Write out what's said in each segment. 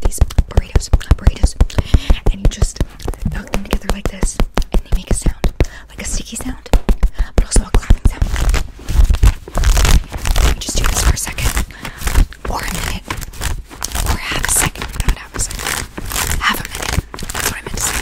these burritos, and you just knock them together like this, and they make a sound, like a sticky sound, but also a clapping sound. Let me just do this for a second, or a minute, or half a second, not half a second, half a minute. That's what I meant to say.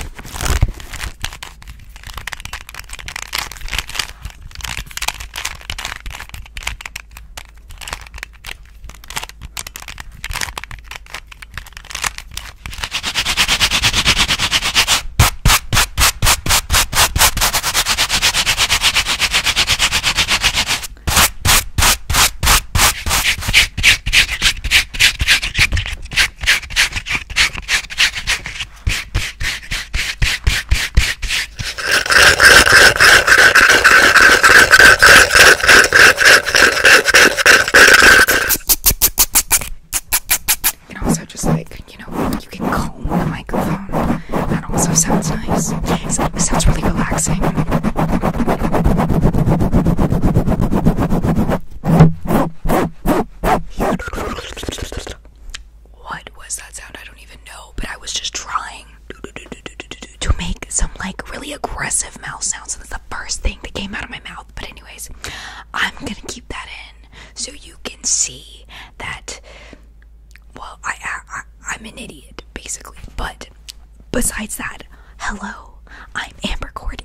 Just like, you can comb the microphone. That also sounds nice. It sounds really relaxing. What was that sound? I don't even know, but I was just trying to make some like really aggressive mouth sounds, and that's the first thing that came out of my mouth. But anyways, I'm gonna keep that in so you can see that. Well, I'm an idiot, basically. But besides that, hello, I'm Ambercord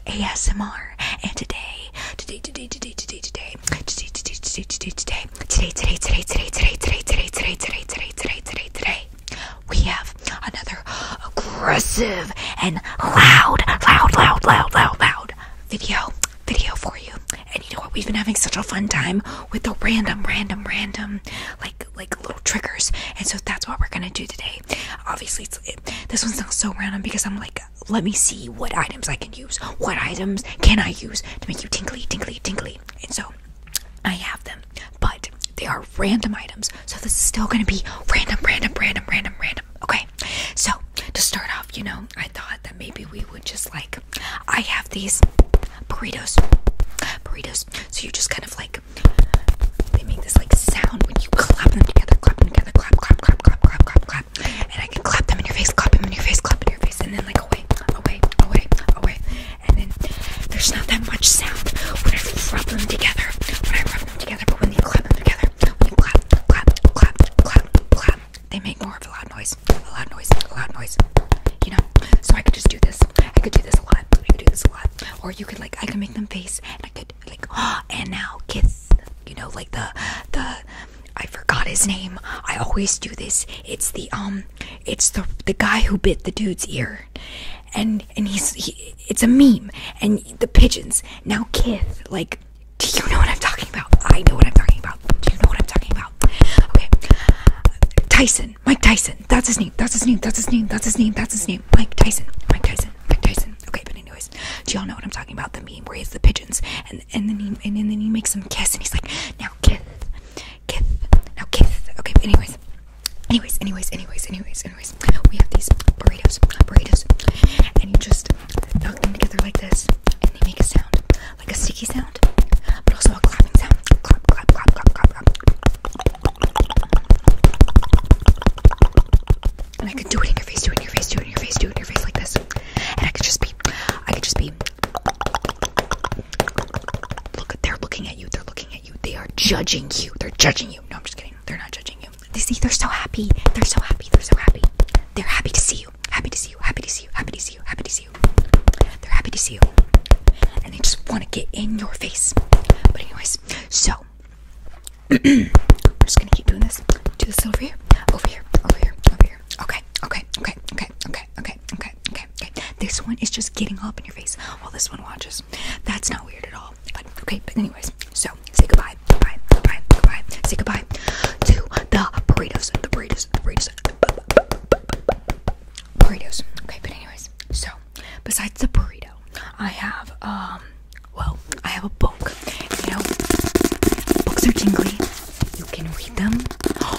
ASMR, and today, we have another aggressive and loud video for you. And you know what? We've been having such a fun time with the random, like little triggers. And so that's what we're gonna do today. Obviously, this one's not so random because I'm like, let me see what items I can use. What items can I use to make you tingly? And so I have them, but they are random items. So this is still gonna be random. Okay. So to start off, I thought that maybe we would just I have these burritos. So you just kind of they make this sound when you clap them together, clap, and I can clap them in your face, clap in your face, and then away, and then there's not that much sound when I rub them together, but when you clap them together, when you clap, they make more of a loud noise, so I could just do this, a lot, or you could I can make them face, and I could and now kiss, I forgot his name. I always do this. It's the guy who bit the dude's ear, and it's a meme, and the pigeons. Now Kith, do you know what I'm talking about? I know what I'm talking about. Do you know what I'm talking about? Okay. Mike Tyson. That's his name. Mike Tyson. Okay, but anyways, do y'all know what I'm talking about? The meme where he has the pigeons, and then he makes them kiss, and he's like, now Kith. Okay, but anyways, we have these burritos, and you just knock them together like this, and they make a sound, like a sticky sound, but also a clapping sound. Clap. And I could do it in your face, like this. And I could just be. Look, they're looking at you. They are judging you. They're judging you. No, I'm just kidding. They're not judging you. They're so happy. They're happy to see you. They're happy to see you. And they just want to get in your face. But anyways, so we're just gonna keep doing this. Do this over here. Okay. This one is just getting up in your face while this one watches. That's not weird at all. But anyways, so say goodbye. Say goodbye to the burritos. Okay, but anyways, so besides the burrito, I have a book. Books are tingly. You can read them,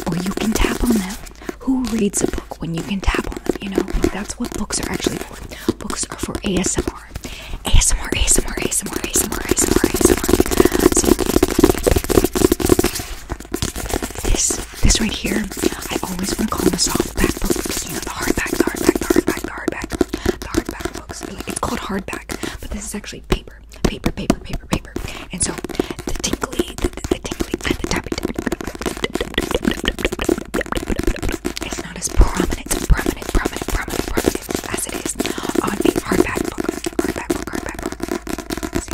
or you can tap on them. Who reads a book when you can tap on them? That's what books are actually for. Books are for ASMR. See, this right here, I always want to call them a soft back book because you know the hardback books. It's called hardback, but this is actually paper. And so the tingly and the tapping, it's not as prominent as it is on a hardback book. See? So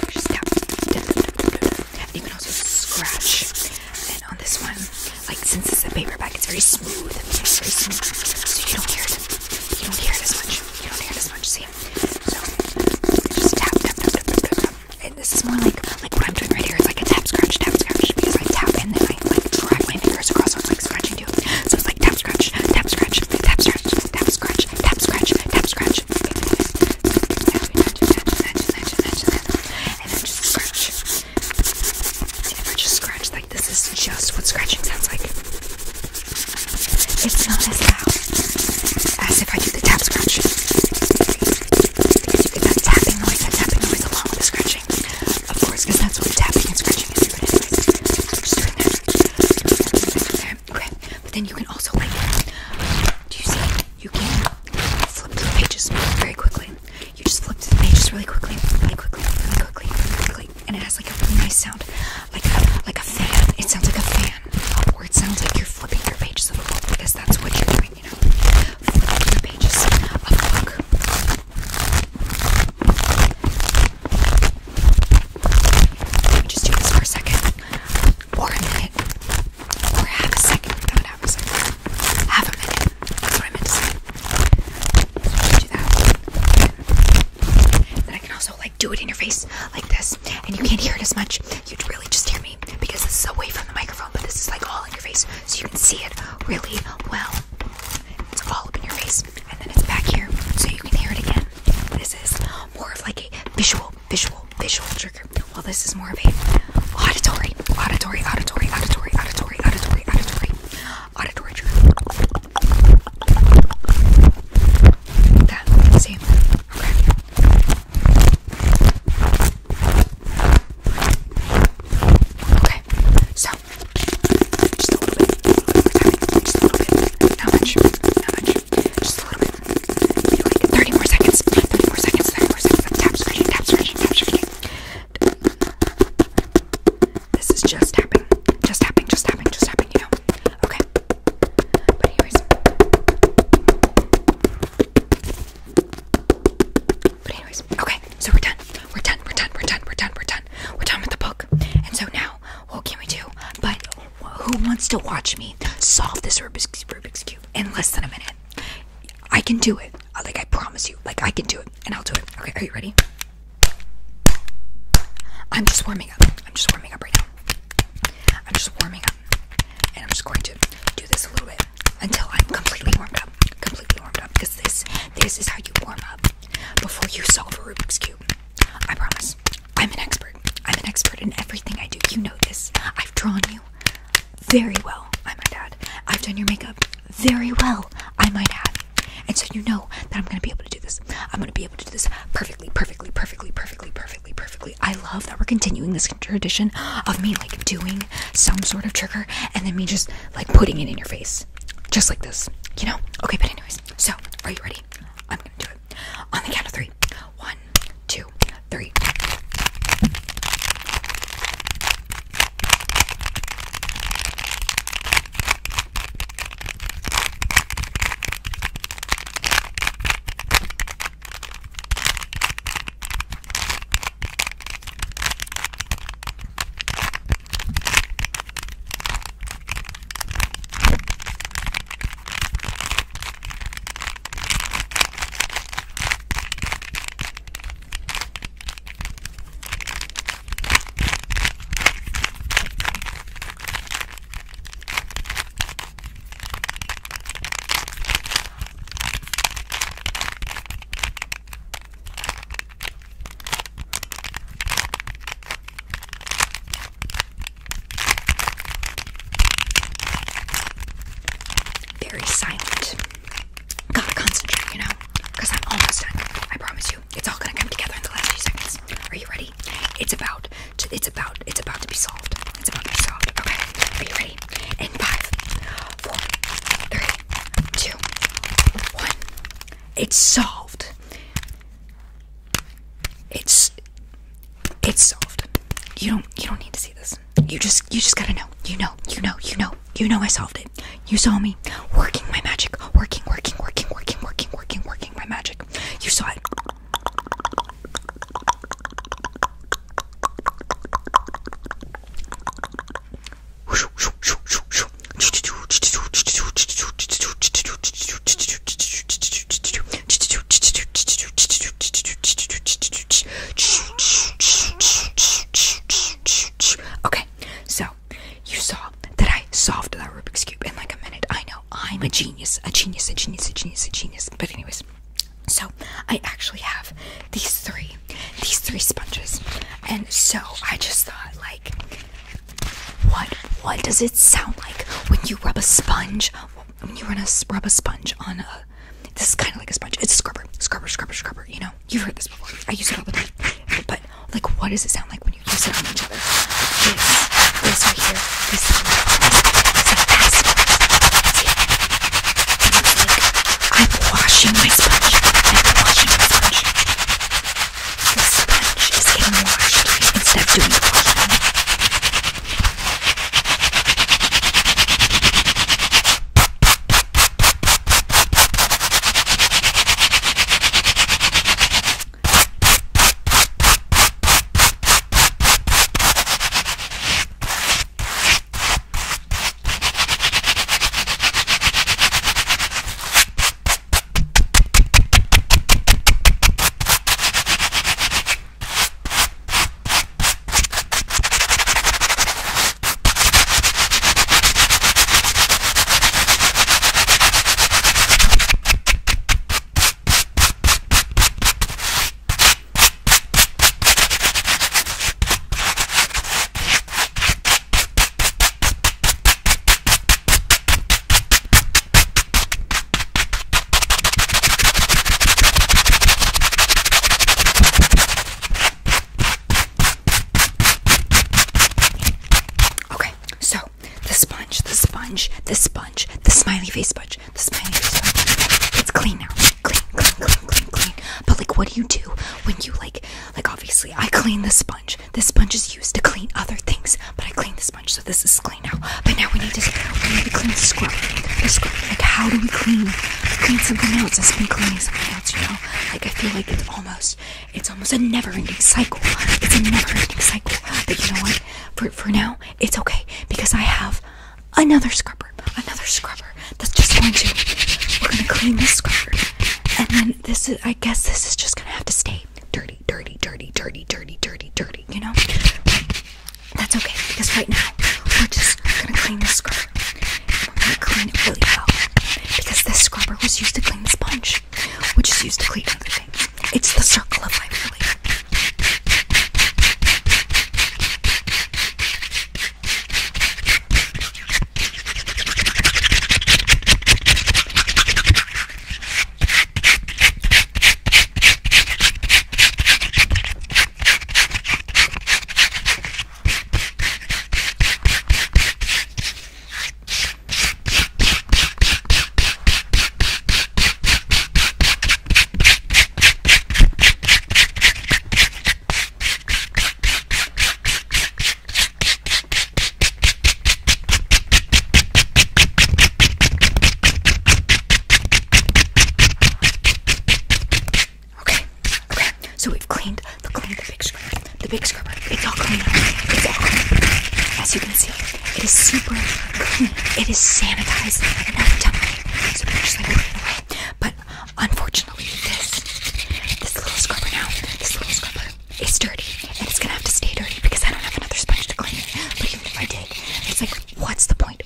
you just tap. And you can also scratch. And on this one, like since this is a paperback, it's very smooth. So you don't hear it. You don't hear it as much. See? So just tap. And this is more like what I'm doing right here is like a tap scratch because I tap and then I like drag my fingers across, so it's like scratching too. So it's like tap scratch. And then just scratch. And if I just scratch, like this is just what scratching sounds like. It's not as loud as if I do the tap scratch. Because you get that tapping noise along with the scratching. Of course, because that's what tapping and scratching is. But anyways, just doing that. Okay. But then you can also like, do you see? You can flip through the pages very quickly. You just flip through the pages really quickly. And it has like a really nice sound. Like a fan. It sounds like a fan. Or it sounds like you're flipping through pages of a book because that's what you're doing, you know. Flipping through the pages of a book. Let me just do this for a second. Or a minute. Or half a second. Not half a second. Half a minute. That's what I meant to say. So do that. Then I can also like do it in your face like this. And you can't hear it as much. You'd really just hear me because this is away from the microphone, but this is like all in your face, so you can see it really well. It's all up in your face, and then it's back here, so you can hear it again. This is more of like a visual trigger, while this is more of a auditory trigger. That, see? Okay. Okay, so just a little bit. Not much. Just a little bit. Maybe like 30 more seconds. Tap scratching. This is just tapping, you know. Okay. But anyways, okay. So we're done. We're done with the book. And so now, what can we do? But who wants to watch me solve this Rubik's Cube in less than a minute? I can do it. Like, I promise you. Like, I can do it. And I'll do it. Okay, are you ready? I'm just warming up right now. And I'm just going to do this a little bit until I'm completely warmed up. Because this is how you warm up before you solve a Rubik's Cube. I promise. I'm an expert in everything I do. You know this. I've drawn you very well, I might add. I've done your makeup very well, I might add. And so you know that I'm going to be able to do this. I'm going to be able to do this perfectly. I love that we're continuing this tradition of me like doing some sort of trigger and then me just like putting it in your face. Just like this, you know? Okay, but anyways, so are you ready? I'm going to do it on the count of 3. 1, 2, 3. Very silent. Gotta concentrate, you know, because I'm almost done. I promise you, it's all gonna come together in the last few seconds. Are you ready? It's about to be solved. Okay. Are you ready? In 5, 4, 3, 2, 1. It's solved. It's solved. You don't need to see this. You just gotta know. You know I solved it. You saw me working my magic. Working my magic. You saw it. Okay, so you saw that I solved that Rubik's Cube in like a minute. I know, I'm a genius. But anyways, so I actually have these three sponges. And so I just thought, like, what does it sound like when you rub a sponge? When you rub a sponge on a, this is kind of like a sponge. It's a scrubber, you know? You've heard this before. I use it all the time. But, like, what does it sound like when you use it on each other? This right here, this is like fast. See? And it's like, I'm washing my sponge. The sponge is getting washed instead of doing the washing. The smiley face sponge, it's clean now, clean. But like, what do you do when you like obviously I clean the sponge. The sponge is used to clean other things, but I clean the sponge, so this is clean now. But now we need to clean the scrub. Like, how do we clean something else? I've been cleaning something else, you know? Like, I feel like it's almost a never-ending cycle. It's a never-ending cycle. But you know what? For now, it's okay, because I have another scrubber that's just we're gonna clean this scrubber, and then I guess this is just gonna have to stay dirty, you know? But that's okay, because right now we're just gonna clean this scrubber. We're gonna clean it really well, because this scrubber was used to clean the sponge, which is used to clean other things. It's the circle of life, really. So we've cleaned the big scrubber. It's all clean. As you can see, it is super clean. It is sanitized and not temperature. So we're just like putting it away. But unfortunately, this little scrubber is dirty, and it's gonna have to stay dirty because I don't have another sponge to clean it. But even if I did, it's like, what's the point?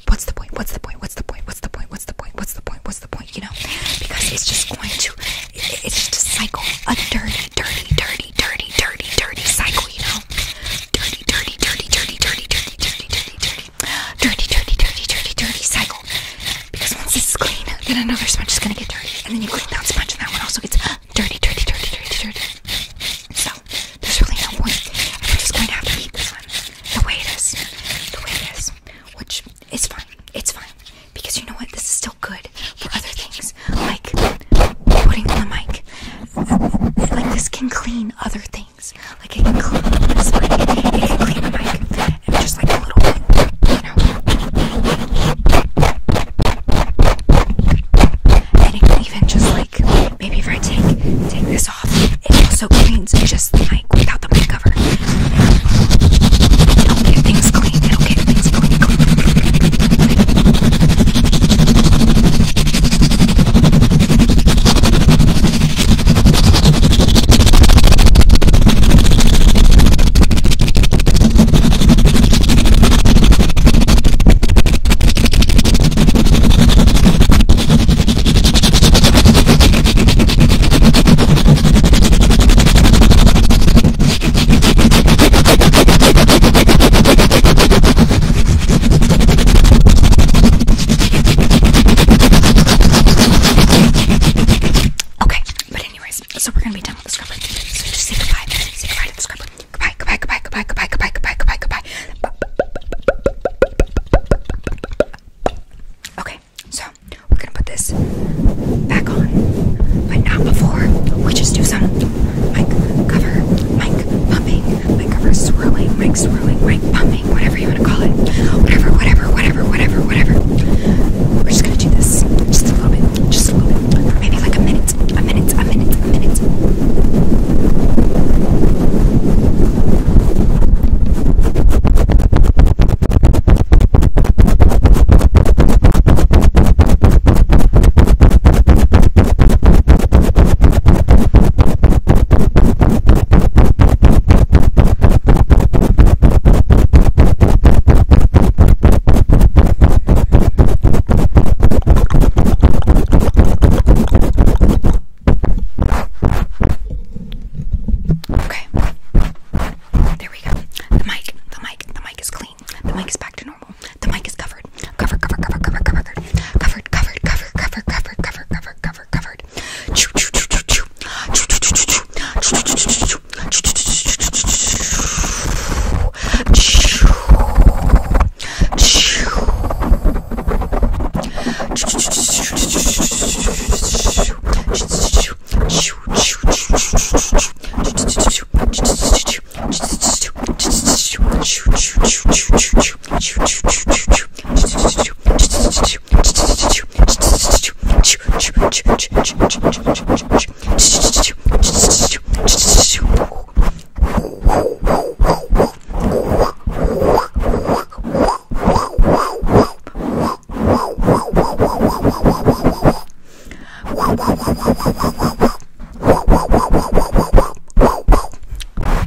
You know? Because it's just just a cycle, a dirty cycle, you know? Dirty cycle. Because once this is clean, then another sponge is gonna get dirty, and then you clean that sponge, and that one also gets dirty. So there's really no point. We're just going to have to keep this one the way it is, which also cleans just the mic without the mic cover. It'll get things clean. It'll get things clean. So we're gonna be done with the scrubber. So just say goodbye. Say goodbye to the scrubber. Goodbye, goodbye, goodbye, goodbye, goodbye, goodbye, goodbye, goodbye, goodbye. Okay, so we're gonna put this back on, but not before we just do some mic cover, mic pumping, mic cover swirling, mic pumping, whatever you wanna call it. Whatever. We're just gonna do this just a little bit, for maybe like a minute.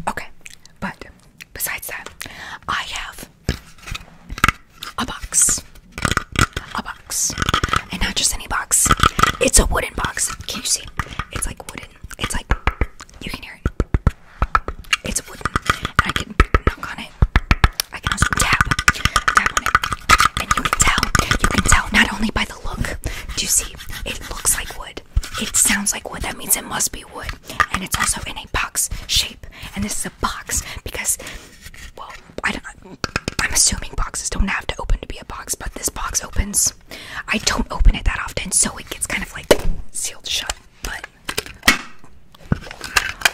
Okay, but besides that, I have a box, and not just any box. It's a wooden box. Can you see? It's like wooden. It's like, you can hear it. It's wooden. And I can knock on it. I can also tap on it. And you can tell not only by the look. Do you see? It looks like wood. It sounds like wood. That means it must be wood. And it's also in a box shape. And this is a box because, well, I'm assuming boxes don't have to open to be a box, but this box opens. I don't open it that often, so it gets kind of like sealed shut. But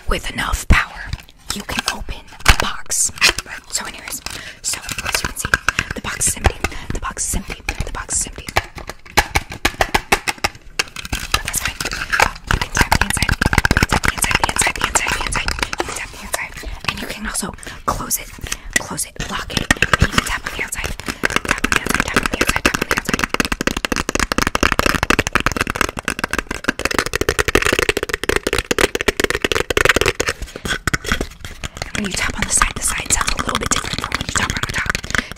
with enough power, you can open a box. So anyways, so as you can see, the box is empty. The box is empty. The box is empty. But that's fine. You can tap the inside. You can tap the inside, the inside, the inside, the inside. You can tap the inside. And you can also close it, lock it, and you can tap on the outside. Tap on the outside, tap on the outside, tap on the outside. And when you tap on the side sounds a little bit different from when you tap on the top.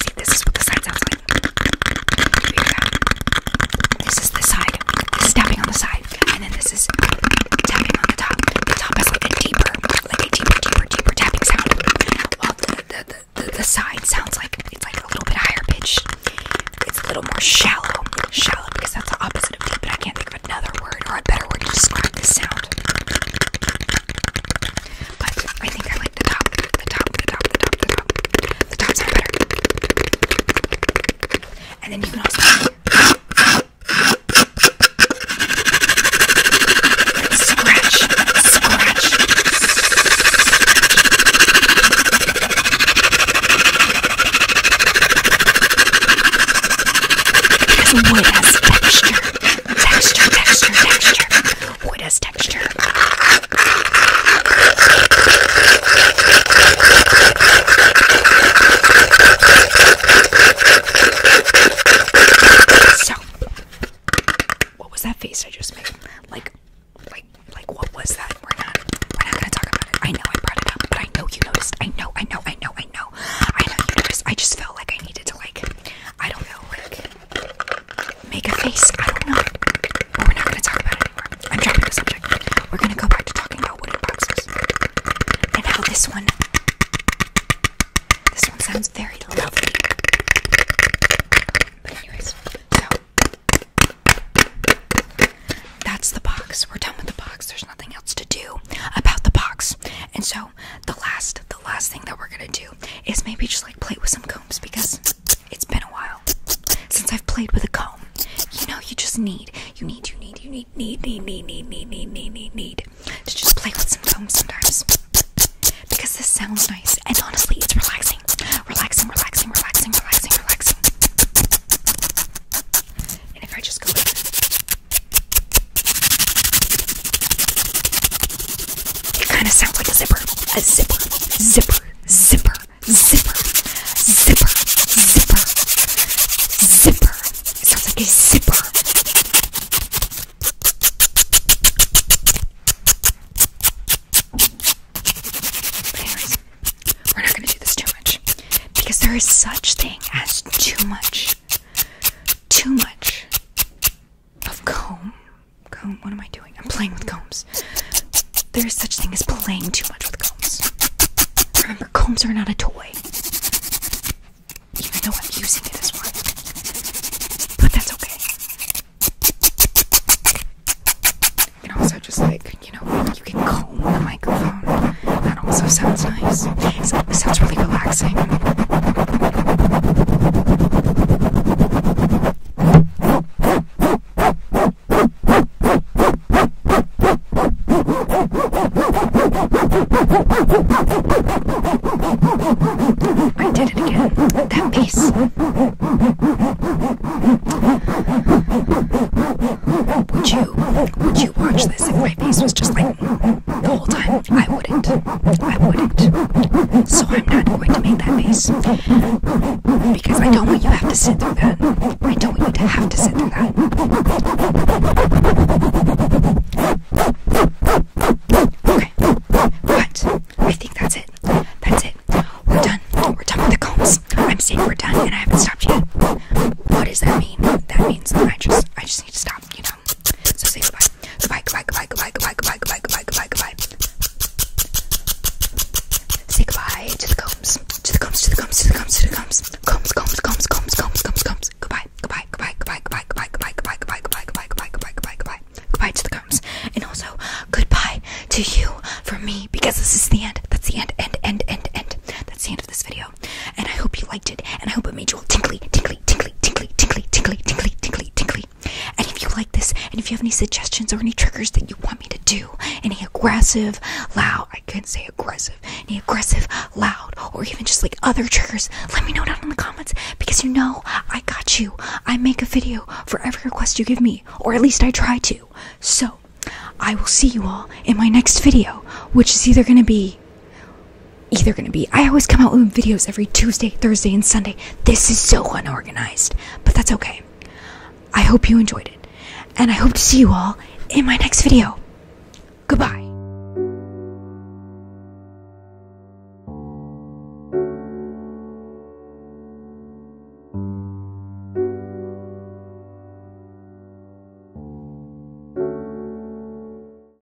See, this is what the side sounds like. You hear that? This is the side. This is tapping on the side. And then this is tapping on the top. The top has like a deeper tapping sound. While the side sounds like it's like a little bit higher pitched. It's a little more shallow because that's the opposite of deep, but I can't think of another word or a better word to describe this sound. But I think I like the top. The top sound better. And then you can also scratch. Wood has texture. Wood has texture. that face I just made? Like what was that? We're not gonna talk about it. I know I brought it up, but I know you noticed. I know you noticed. I just felt like I needed to, like, I don't know, like, make a face. I don't know. But we're not gonna talk about it anymore. I'm dropping the subject. We're gonna go back to talking about wooden boxes. And how this one sounds very lovely. But anyways, so that's the box. We're done with the box. There's nothing else to do about the box. And so the last thing that we're gonna do is maybe just like play with some combs, because it's been a while since I've played with a comb. You know, you need to just play with some combs sometimes, because this sounds nice, and honestly it's relaxing. And if I just go like this, it kind of sounds like a zipper. It sounds like a zipper. But anyways, we're not gonna do this too much, because there is such thing as too much of comb. What am I doing? I'm playing with combs. There is such thing as playing too much with combs. Remember, combs are not a toy. Even though I'm using it as one. But that's okay. You can also just, like, you know, you can comb the microphone. That also sounds nice. It sounds really relaxing. I did it again. That bass. Would you watch this if my face was just like the whole time? I wouldn't. So I'm not going to make that face, because I don't want you to have to sit through that. Okay. But I think that's it. We're done with the combs. I'm saying we're done, and I haven't stopped yet. What does that mean? That means that I just need to stop, you know. So say goodbye. Goodbye. Say goodbye to the combs. Goodbye to the combs. And also goodbye to you from me, because this is the end. That's the end. That's the end of this video. And I hope you liked it, and I hope it made you all tingly. And if you like this, and if you have any suggestions or any triggers that you want me to do, any aggressive, loud, loud, or even just like other triggers, let me know down in the comments, because you know I got you. I make a video for every request you give me, or at least I try to. So I will see you all in my next video, which is either gonna be I always come out with videos every Tuesday, Thursday, and Sunday. This is so unorganized, but that's okay. I hope you enjoyed it, and I hope to see you all in my next video. Goodbye.